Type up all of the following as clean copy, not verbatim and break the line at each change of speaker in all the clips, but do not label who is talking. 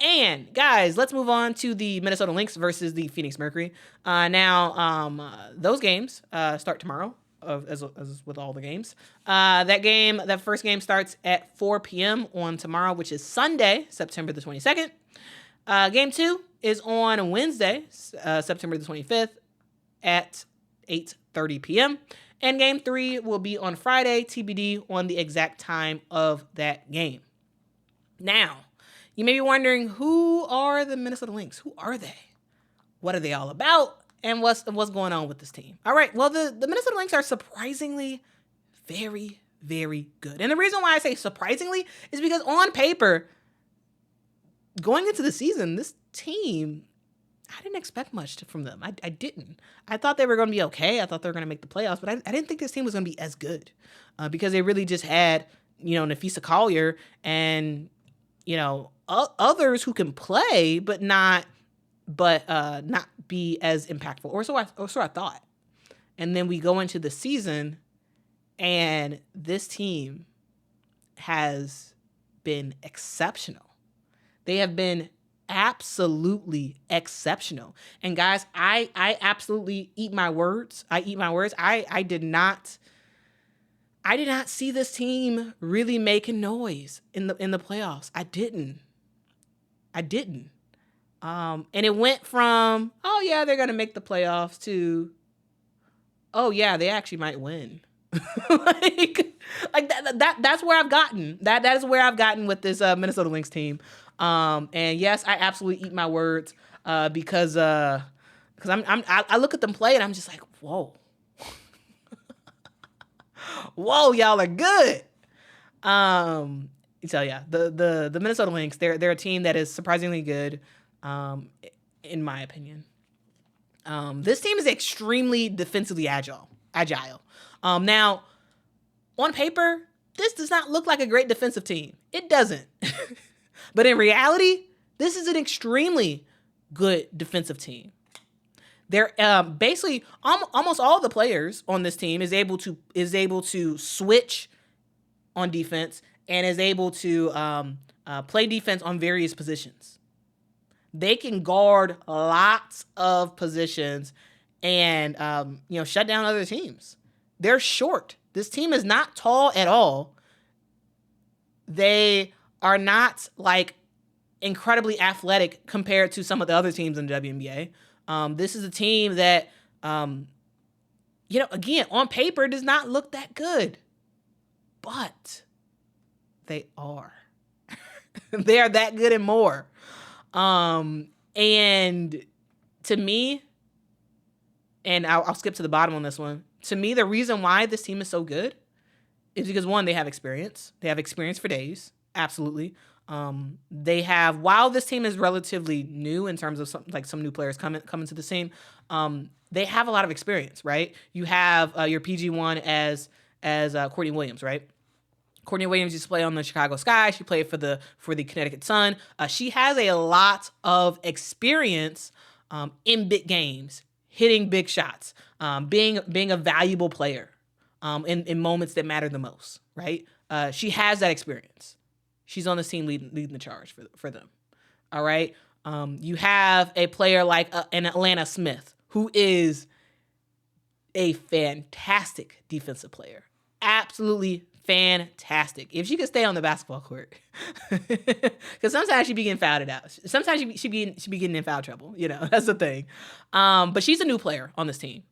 And guys, let's move on to the Minnesota Lynx versus the Phoenix Mercury. Those games start tomorrow, as with all the games. That first game starts at 4 p.m. on tomorrow, which is Sunday, September the 22nd. Game 2 is on Wednesday, September the 25th at 8:30 p.m. And game 3 will be on Friday, TBD on the exact time of that game. Now, you may be wondering, who are the Minnesota Lynx? Who are they? What are they all about? And what's going on with this team? All right, well, the Minnesota Lynx are surprisingly very, very good. And the reason why I say surprisingly is because on paper, going into the season, this team, I didn't expect much from them. I didn't. I thought they were going to be okay. I thought they were going to make the playoffs, but I didn't think this team was going to be as good because they really just had, Nafisa Collier and, others who can play, but not be as impactful, or so I thought. And then we go into the season, and this team has been exceptional. They have been absolutely exceptional. And guys, I absolutely eat my words. I did not see this team really making noise in the playoffs. I didn't. And it went from, oh yeah, they're gonna make the playoffs to, oh yeah, they actually might win. like that's where I've gotten. That is where I've gotten with this Minnesota Lynx team. And yes, I absolutely eat my words because I look at them play and I'm just like, whoa, whoa, y'all are good. So yeah, the Minnesota Lynx, they're a team that is surprisingly good, in my opinion. This team is extremely defensively agile. Now, on paper, this does not look like a great defensive team. It doesn't. But in reality, this is an extremely good defensive team. They're basically almost all the players on this team is able to switch on defense and is able to play defense on various positions. They can guard lots of positions and shut down other teams. They're short. This team is not tall at all. They are not like incredibly athletic compared to some of the other teams in the WNBA. This is a team that, again, on paper does not look that good, but they are. They are that good and more. And to me, and I'll skip to the bottom on this one. To me, the reason why this team is so good is because, one, they have experience. They have experience for days. Absolutely. They have, while this team is relatively new in terms of some new players coming to the team, they have a lot of experience, right? You have your PG1 as Courtney Williams, right? Courtney Williams used to play on the Chicago Sky. She played for the Connecticut Sun. She has a lot of experience in big games, hitting big shots, being a valuable player in moments that matter the most, right? She has that experience. She's on the team leading the charge for them. All right. You have a player like an Atlanta Smith, who is a fantastic defensive player. Absolutely fantastic. If she could stay on the basketball court, because sometimes she be getting fouled out. Sometimes she be getting in foul trouble. That's the thing. But she's a new player on this team.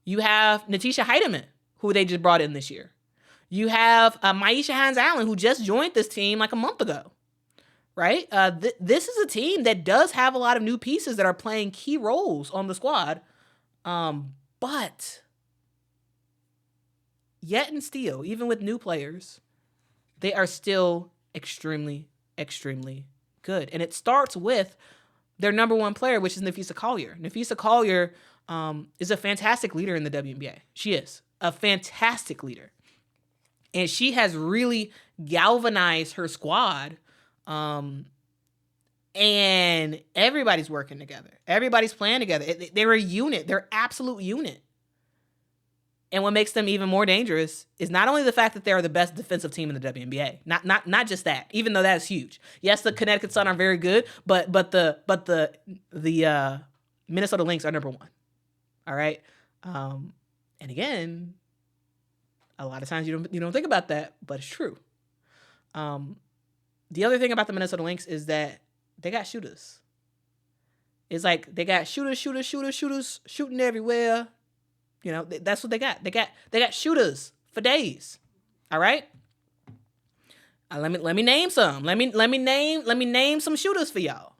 You have Natisha Heidemann, who they just brought in this year. You have Maisha Hines-Allen, who just joined this team like a month ago, right? This is a team that does have a lot of new pieces that are playing key roles on the squad. But yet and still, even with new players, they are still extremely, extremely good. And it starts with their number one player, which is Nafisa Collier. Nafisa Collier is a fantastic leader in the WNBA. She is a fantastic leader. And she has really galvanized her squad. And everybody's working together. Everybody's playing together. They're a unit. They're an absolute unit. And what makes them even more dangerous is not only the fact that they're the best defensive team in the WNBA. Not just that, even though that's huge. Yes, the Connecticut Sun are very good, but the Minnesota Lynx are number one. All right. And again, a lot of times you don't think about that, but it's true. The other thing about the Minnesota Lynx is that they got shooters. It's like they got shooters shooting everywhere. You know, that's what they got. They got shooters for days. All right. Let me name some. Let me name some shooters for y'all.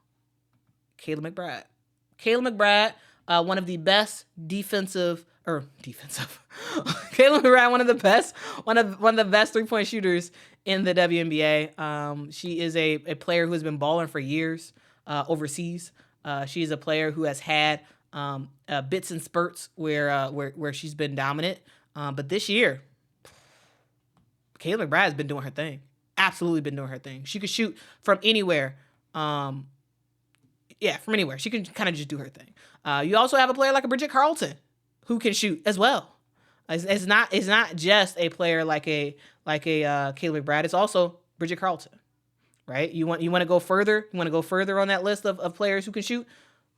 Kayla McBride, one of the best defensive. Kayla McBride, one of the best 3-point shooters in the WNBA. She is a player who has been balling for years overseas. She is a player who has had bits and spurts where she's been dominant. But this year, Kayla McBride has been doing her thing. Absolutely been doing her thing. She could shoot from anywhere. From anywhere. She can kind of just do her thing. You also have a player like a Bridget Carlton who can shoot as well. It's not just a player like a Kayla McBride. It's also Bridget Carlton, right? You want to go further. You want to go further on that list of players who can shoot.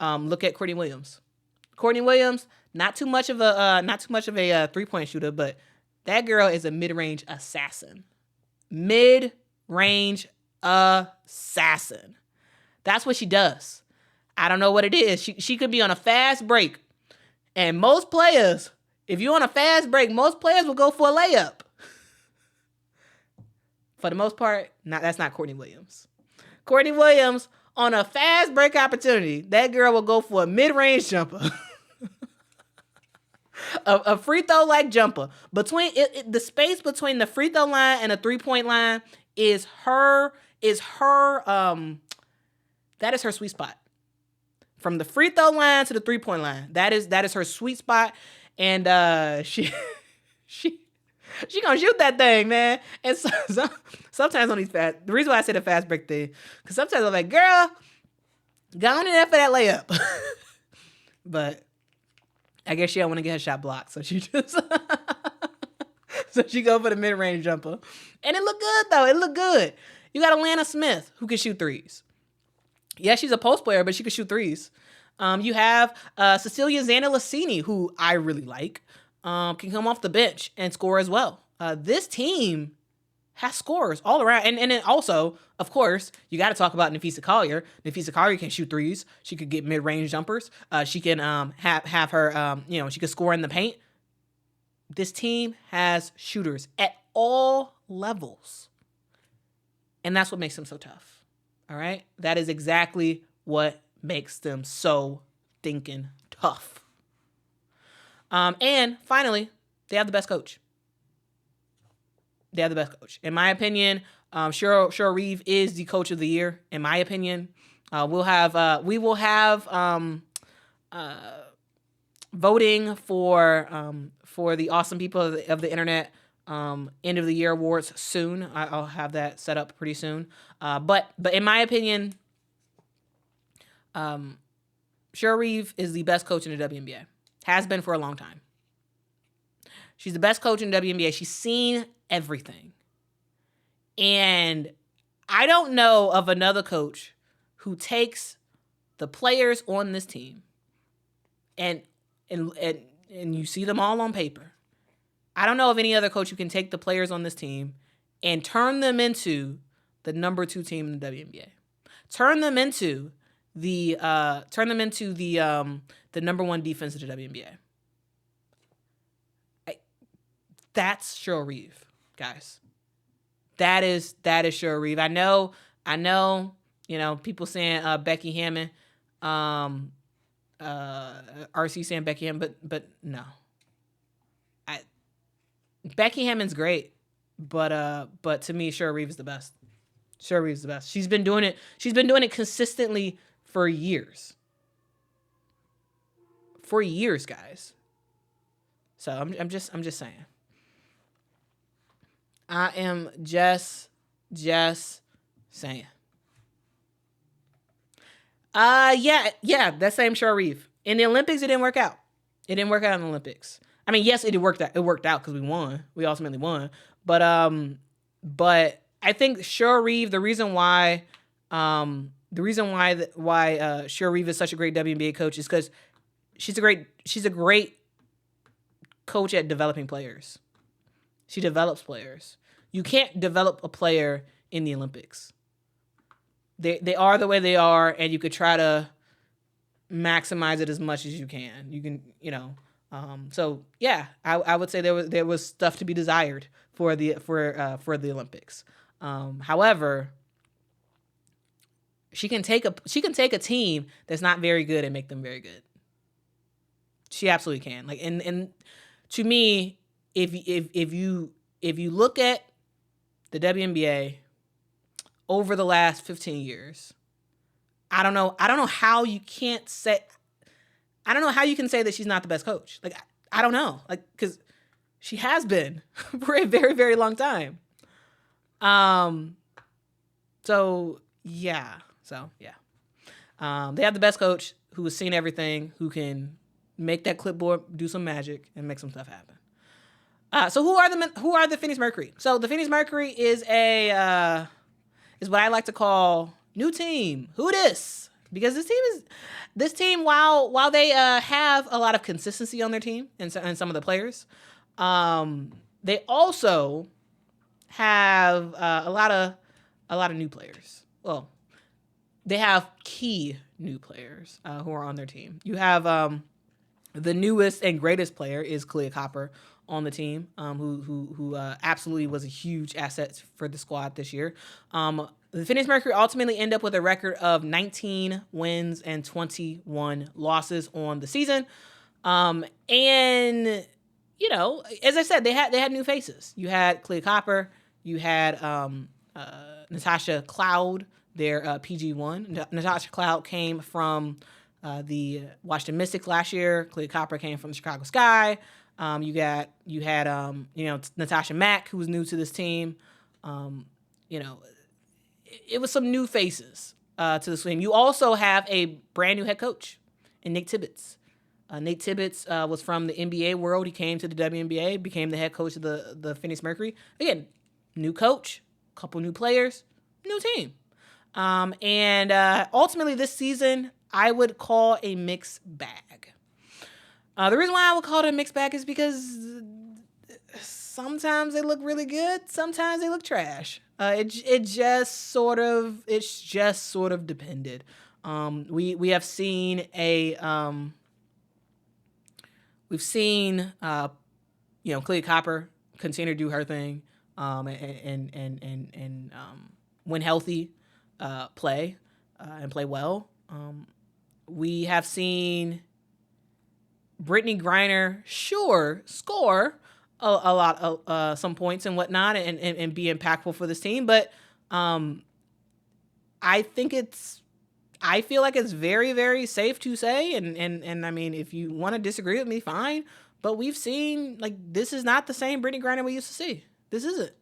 Look at Courtney Williams. Courtney Williams, not too much of a 3-point shooter, but that girl is a mid-range assassin. Mid-range assassin. That's what she does. I don't know what it is. She could be on a fast break. And most players, if you're on a fast break, most players will go for a layup. For the most part, that's not Courtney Williams. Courtney Williams, on a fast break opportunity, that girl will go for a mid-range jumper. a free throw like jumper. Between the space between the free throw line and a 3-point line is her that is her sweet spot. From the free throw line to the 3-point line. That is her sweet spot. And she gonna shoot that thing, man. And sometimes on these the reason why I say the fast break thing, because sometimes I'm like, girl, go on in there for that layup. But I guess she don't want to get her shot blocked, so she just so she go for the mid-range jumper. And it looked good though. It looked good. You got Alana Smith who can shoot threes. Yeah, she's a post player, but she can shoot threes. You have Cecilia Zanna-Lassini, who I really like, can come off the bench and score as well. This team has scorers all around. And then also, of course, you got to talk about Napheesa Collier. Napheesa Collier can shoot threes. She could get mid-range jumpers. She can have her, she could score in the paint. This team has shooters at all levels. And that's what makes them so tough. All right? That is exactly what makes them so stinking tough. And finally, they have the best coach. In my opinion, Cheryl Reeve is the coach of the year. In my opinion, we will have voting for the awesome people of the internet end of the year awards soon. I'll have that set up pretty soon. But in my opinion, Cheryl Reeve is the best coach in the WNBA. Has been for a long time. She's the best coach in the WNBA. She's seen everything. And I don't know of another coach who takes the players on this team and you see them all on paper. I don't know of any other coach who can take the players on this team and turn them into the number 2 team in the WNBA. Turn them into the number 1 defense of the WNBA. That's Cheryl Reeve, guys. That is Cheryl Reeve. I know, people saying Becky Hammon, RC saying Becky Hammon, but no. Becky Hammon's great, but to me, Cheryl Reeve is the best. Cheryl Reeve is the best. She's been doing it consistently for years. For years, guys. So I'm just saying. I am just saying. That same Cheryl Reeve. In the Olympics, it didn't work out. It didn't work out in the Olympics. I mean, yes, it worked out. It worked out because we won. We ultimately won. But I think Cheryl Reeve, the reason why Cheryl Reeve is such a great WNBA coach is because she's a great coach at developing players. She develops players. You can't develop a player in the Olympics. They are the way they are, and you could try to maximize it as much as you can. You can, so yeah, I would say there was stuff to be desired for the Olympics. However, she can take a team that's not very good and make them very good. She absolutely can. Like, and to me, if you look at the WNBA over the last 15 years, I don't know how you can say that she's not the best coach. Like, I don't know. Like, because she has been for a very, very long time. So yeah. They have the best coach who has seen everything, who can make that clipboard do some magic and make some stuff happen. So who are the Phoenix Mercury? So the Phoenix Mercury is what I like to call new team. Who dis? Because this team while they have a lot of consistency on their team and some of the players, they also have a lot of new players. Well, they have key new players who are on their team. You have the newest and greatest player is Kahleah Copper on the team, who absolutely was a huge asset for the squad this year. The Phoenix Mercury ultimately end up with a record of 19 wins and 21 losses on the season. And as I said, they had new faces. You had Kahleah Copper, you had Natasha Cloud, their PG1. Natasha Cloud came from the Washington Mystics last year. Kahleah Copper came from the Chicago Sky. You had Natasha Mack, who was new to this team. It was some new faces to this team. You also have a brand new head coach in Nick Tibbetts. Nate Tibbetts was from the NBA world. He came to the WNBA, became the head coach of the Phoenix Mercury. Again, new coach, couple new players, new team. And ultimately this season, I would call a mixed bag. The reason why I would call it a mixed bag is because sometimes they look really good, sometimes they look trash. It's just sort of depended. We have seen Kahleah Copper continue to do her thing, and when healthy, play and play well. We have seen Brittany Griner, score a lot of some points and whatnot, and be impactful for this team. But I feel like it's very, very safe to say, and I mean, if you want to disagree with me, fine. But we've seen, like, this is not the same Brittany Griner we used to see. This isn't.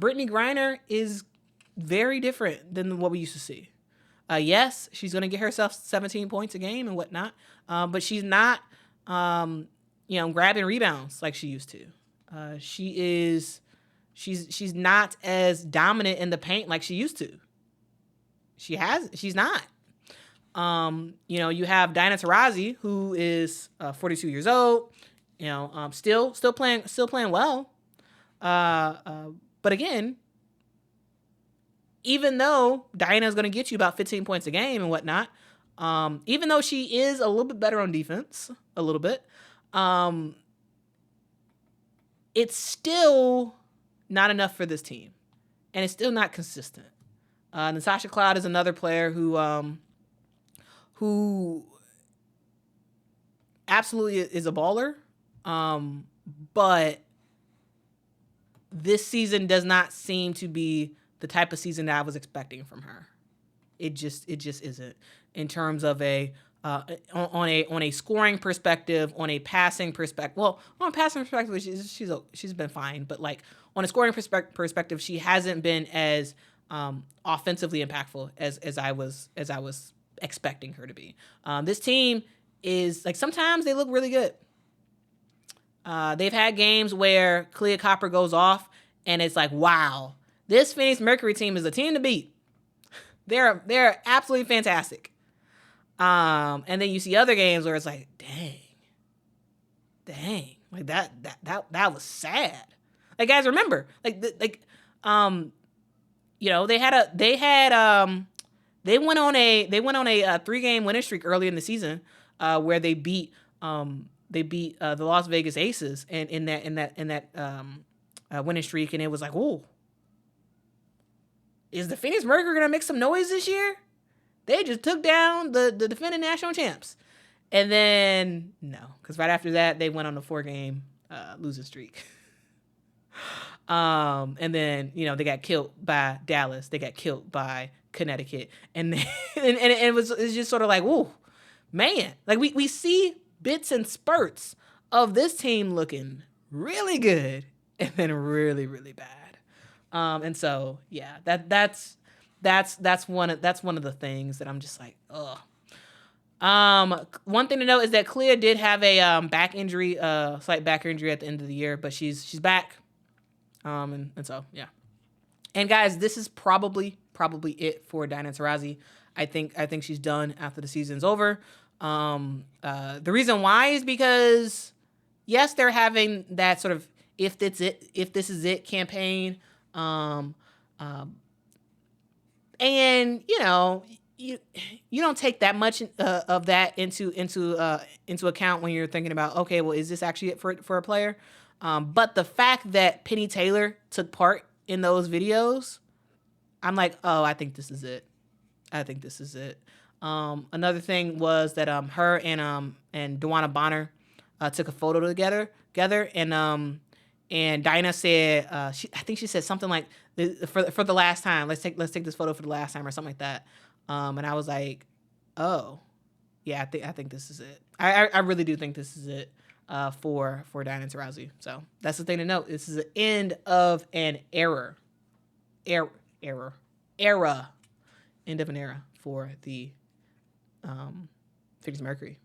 Brittany Griner is very different than what we used to see. Yes, she's going to get herself 17 points a game and whatnot, but she's not, grabbing rebounds like she used to. She's not as dominant in the paint like she used to. She's not. You have Diana Taurasi, who is 42 years old. Still playing well. But again, even though Diana's going to get you about 15 points a game and whatnot, even though she is a little bit better on defense, a little bit, it's still not enough for this team, and it's still not consistent. Natasha Cloud is another player who absolutely is a baller, but this season does not seem to be the type of season that I was expecting from her. It just isn't, in terms of on a scoring perspective, on a passing perspective. Well, on a passing perspective, she's been fine, but like on a scoring perspective, she hasn't been as offensively impactful as I was expecting her to be. This team is, like, sometimes they look really good. They've had games where Clea Copper goes off, and it's like, wow, this Phoenix Mercury team is a team to beat. They're absolutely fantastic. And then you see other games where it's like, dang, like that was sad. Like, guys, remember, they went on a 3-game winning streak early in the season, where they beat the Las Vegas Aces and in that winning streak, and it was like, ooh, is the Phoenix Mercury gonna make some noise this year? They just took down the defending national champs. And then, no, because right after that, they went on a 4-game losing streak. And then, they got killed by Dallas. They got killed by Connecticut. And then, it's just sort of like, ooh, man. Like, we see bits and spurts of this team looking really good and then really, really bad. And so, yeah, that's one of the things that I'm just like, ugh. One thing to note is that Clea did have a back injury, slight back injury at the end of the year, but she's back. And so, yeah. And guys, this is probably it for Diana Taurasi. I think she's done after the season's over. The reason why is because, yes, they're having that sort of if this is it campaign. And you don't take that much of that into account when you're thinking about, okay, well, is this actually it for a player? But the fact that Penny Taylor took part in those videos, I'm like, oh, I think this is it. Another thing was that her and Dewana Bonner took a photo together, and Dinah said, I think she said something like, for the last time, let's take this photo for the last time or something like that. And I was like, oh, yeah, I think this is it. I really do think this is it for Diana Taurasi. So that's the thing to note. This is the end of an era. End of an era for the Phoenix Mercury.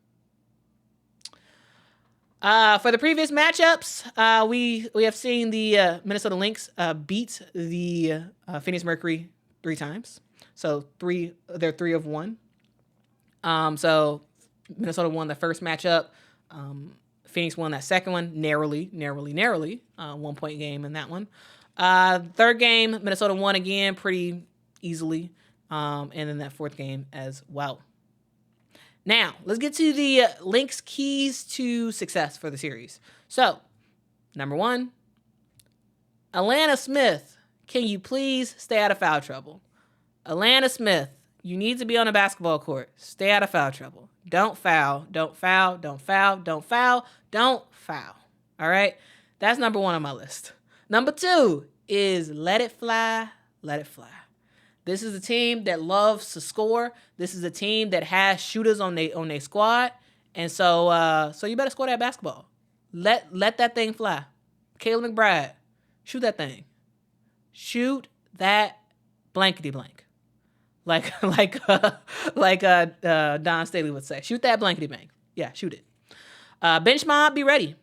For the previous matchups, we have seen the Minnesota Lynx beat the Phoenix Mercury 3 times. So they're 3 of 1. So Minnesota won the first matchup. Phoenix won that second one narrowly. 1-point game in that one. Third game, Minnesota won again pretty easily. And then that fourth game as well. Now, let's get to the Lynx keys to success for the series. So, number 1, Alana Smith, can you please stay out of foul trouble? Alana Smith, you need to be on a basketball court. Stay out of foul trouble. Don't foul. All right? That's number 1 on my list. Number 2 is let it fly. This is a team that loves to score. This is a team that has shooters on their squad. And so you better score that basketball. Let that thing fly. Kayla McBride, shoot that thing. Shoot that blankety blank. Like Don Staley would say. Shoot that blankety blank. Yeah, shoot it. Bench mob, be ready.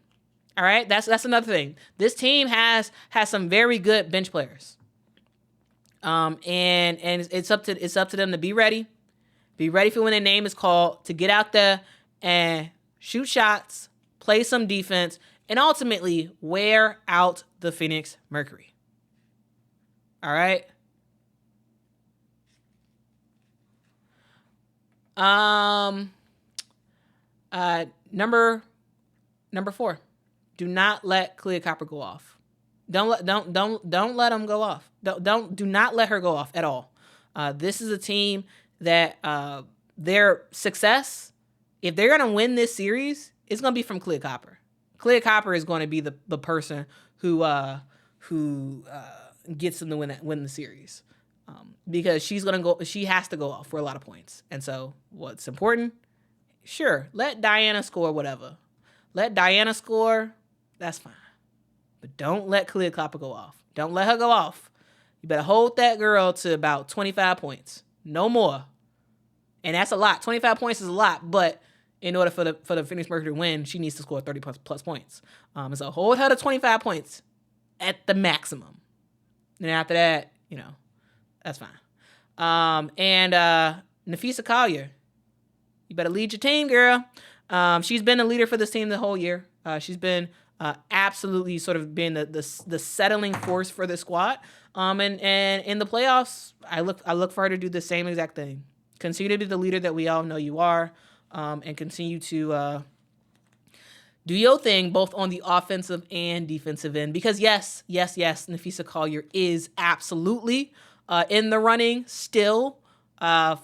All right, that's another thing. This team has some very good bench players. And it's up to them to be ready. Be ready for when their name is called, to get out there and shoot shots, play some defense, and ultimately wear out the Phoenix Mercury. All right? Number 4. Do not let Clea Copper go off. Don't let them go off. Do not let her go off at all. This is a team that their success, if they're gonna win this series, it's gonna be from Clea Copper. Clea Copper is going to be the person who gets them to win the series, because she has to go off for a lot of points. And so, what's important? Sure, let Diana score whatever. Let Diana score. That's fine. But don't let Clea Copper go off. Don't let her go off. You better hold that girl to about 25 points. No more. And that's a lot. 25 points is a lot. But in order for the Phoenix Mercury to win, she needs to score 30 plus points. So hold her to 25 points at the maximum. And after that, that's fine. And Nafisa Collier, you better lead your team, girl. She's been a leader for this team the whole year. She's been absolutely sort of being the settling force for the squad. And in the playoffs, I look for her to do the same exact thing. Continue to be the leader that we all know you are, and continue to do your thing both on the offensive and defensive end. Because yes, Nafisa Collier is absolutely in the running still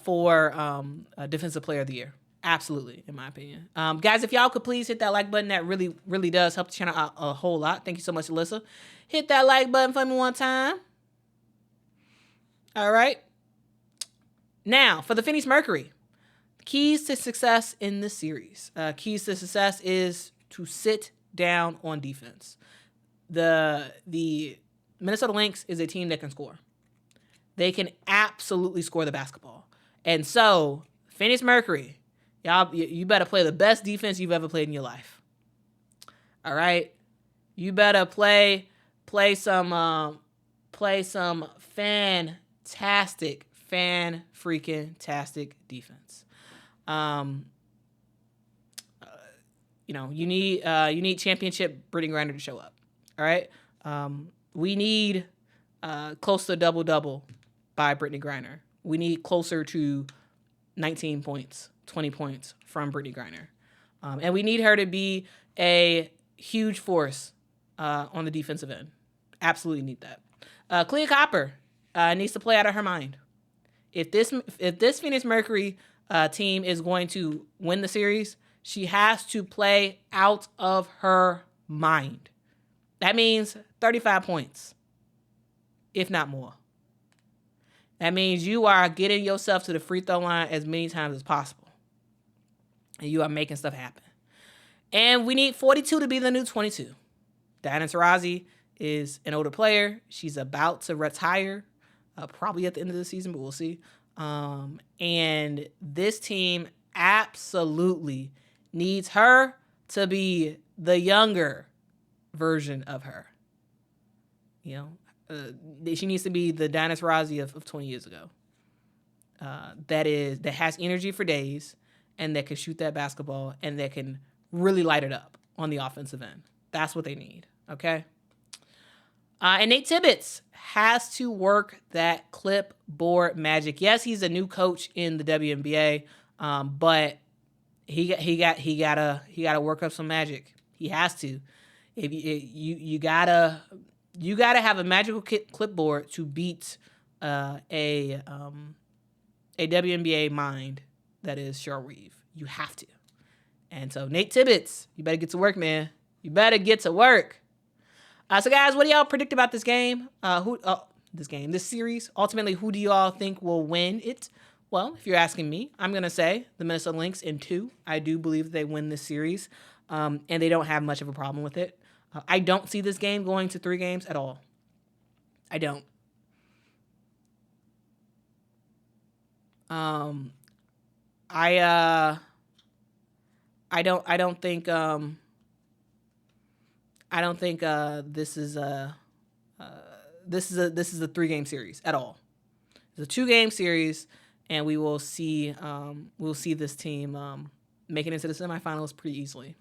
for Defensive Player of the Year. Absolutely, in my opinion. Guys, if y'all could please hit that like button, that really, really does help the channel out a whole lot. Thank you so much, Alyssa. Hit that like button for me one time. All right. Now, for the Phoenix Mercury, keys to success in this series. Keys to success is to sit down on defense. The Minnesota Lynx is a team that can score. They can absolutely score the basketball. And so, Phoenix Mercury, y'all, you better play the best defense you've ever played in your life. All right? You better play some fantastic, fan-freaking-tastic defense. You need championship Brittany Griner to show up. All right? We need close to double-double by Brittany Griner. We need closer to 19 points, 20 points from Brittany Griner. And we need her to be a huge force on the defensive end. Absolutely need that. Clea Copper needs to play out of her mind. If this Phoenix Mercury team is going to win the series, she has to play out of her mind. That means 35 points, if not more. That means you are getting yourself to the free throw line as many times as possible. And you are making stuff happen. And we need 42 to be the new 22. Diana Taurasi is an older player. She's about to retire, probably at the end of the season, but we'll see. And this team absolutely needs her to be the younger version of her. She needs to be the Diana Taurasi of 20 years ago. That has energy for days, and that can shoot that basketball, and that can really light it up on the offensive end. That's what they need, okay? And Nate Tibbetts has to work that clipboard magic. Yes, he's a new coach in the WNBA, but he gotta work up some magic. He has to. If you gotta have a magical clipboard to beat a WNBA mind that is Cheryl Reeve. You have to. And so Nate Tibbetts, you better get to work, man. You better get to work. So guys, what do y'all predict about this game? This series? Ultimately, who do y'all think will win it? Well, if you're asking me, I'm going to say the Minnesota Lynx in 2. I do believe they win this series, and they don't have much of a problem with it. I don't see this game going to 3 games at all. I don't. I don't think this is a 3-game series at all. It's a 2-game series, and we will see this team make it into the semifinals pretty easily.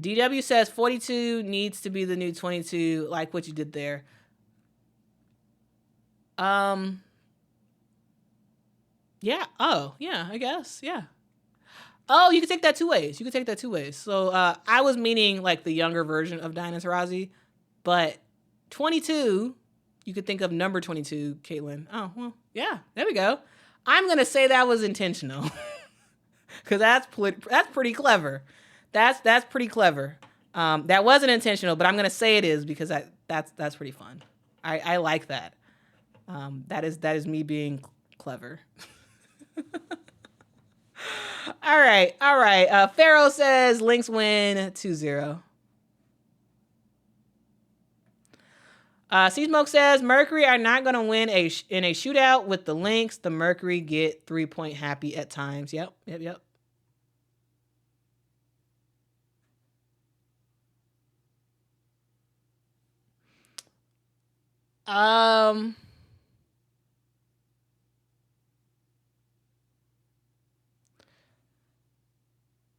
DW says 42 needs to be the new 22. Like what you did there. Yeah. Oh, yeah. I guess. Yeah. Oh, you can take that 2 ways. So I was meaning like the younger version of Diana Taurasi, but 22, you could think of number 22, Caitlin. Oh, well, yeah, there we go. I'm going to say that was intentional because that's pretty clever. That's pretty clever. That wasn't intentional, but I'm going to say it is because that's pretty fun. I like that. That is me being clever. All right. Pharaoh says Lynx win 2-0. C Smoke says Mercury are not going to win in a shootout with the Lynx. The Mercury get 3-point happy at times. Yep.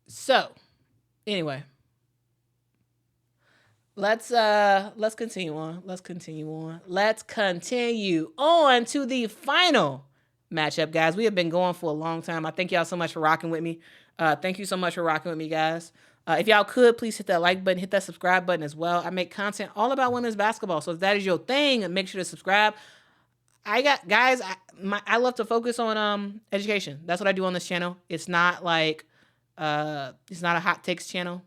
So anyway, let's continue on. Let's continue on to the final matchup, guys. We have been going for a long time. I thank y'all so much for rocking with me. Thank you so much for rocking with me, guys. If y'all could, please hit that like button, hit that subscribe button as well. I make content all about women's basketball, so if that is your thing, make sure to subscribe. I love to focus on education. That's what I do on this channel. It's not like it's not a hot takes channel.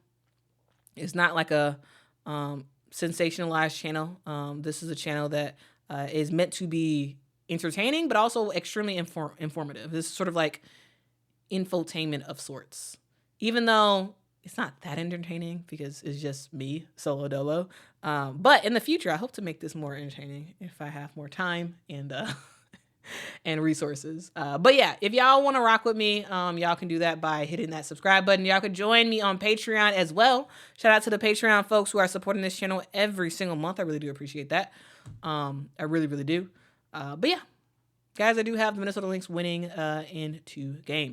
It's not like a sensationalized channel. This is a channel that is meant to be entertaining, but also extremely informative. This is sort of like infotainment of sorts, even though it's not that entertaining because it's just me solo dolo. But in the future, I hope to make this more entertaining if I have more time and and resources. But yeah, if y'all want to rock with me, y'all can do that by hitting that subscribe button. Y'all could join me on Patreon as well. Shout out to the Patreon folks who are supporting this channel every single month. I really do appreciate that. I really, really do. But yeah, guys, I do have the Minnesota Lynx winning in 2 games.